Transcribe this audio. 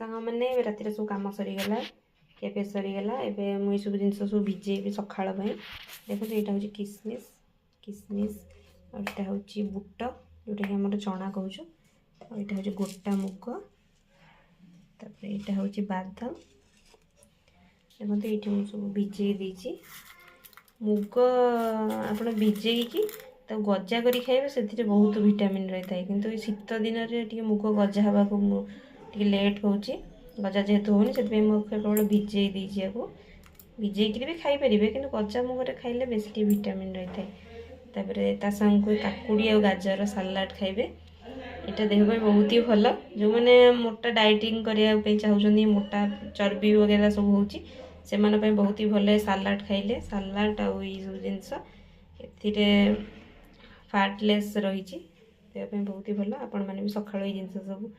सांग मैंने रातिर सब कम सरीगला केपे सरीगला एवं मुझे सब जिन सब भिजेबी सका देखो यहाँ हूँ किसमिश किसमिश आटा हूँ बुट जोटा कि आम चना कहूँ यहाँ हूँ गोटा मुग तापर यहाँ हूँ बादाम देखते ये मुझे सब भिजे देती मुग आप भिजेकी गजा कर खाइबे से बहुत विटामिन रही है किंतु शीत दिन में मुग गजा हवा को लेट हो गजा जेहेतु होनी से केवल भिजे देती भिजेक भी खाई पारे कि गजा मुगरे खाइले बेसी विटामिन रही है तापर सांग को काकुड़ी और गाजर सालाड खाइबे यहाँ देह बहुत ही भल जो मैंने मोटा डाइटिंग करने चाहते मोटा चर्बी वगैरह सब हो बहुत ही भल सालाड खाइले सालाड आउ सब जिनस ए फैटलेस रही बहुत ही भल आपण मैंने भी सकाळु जिन सब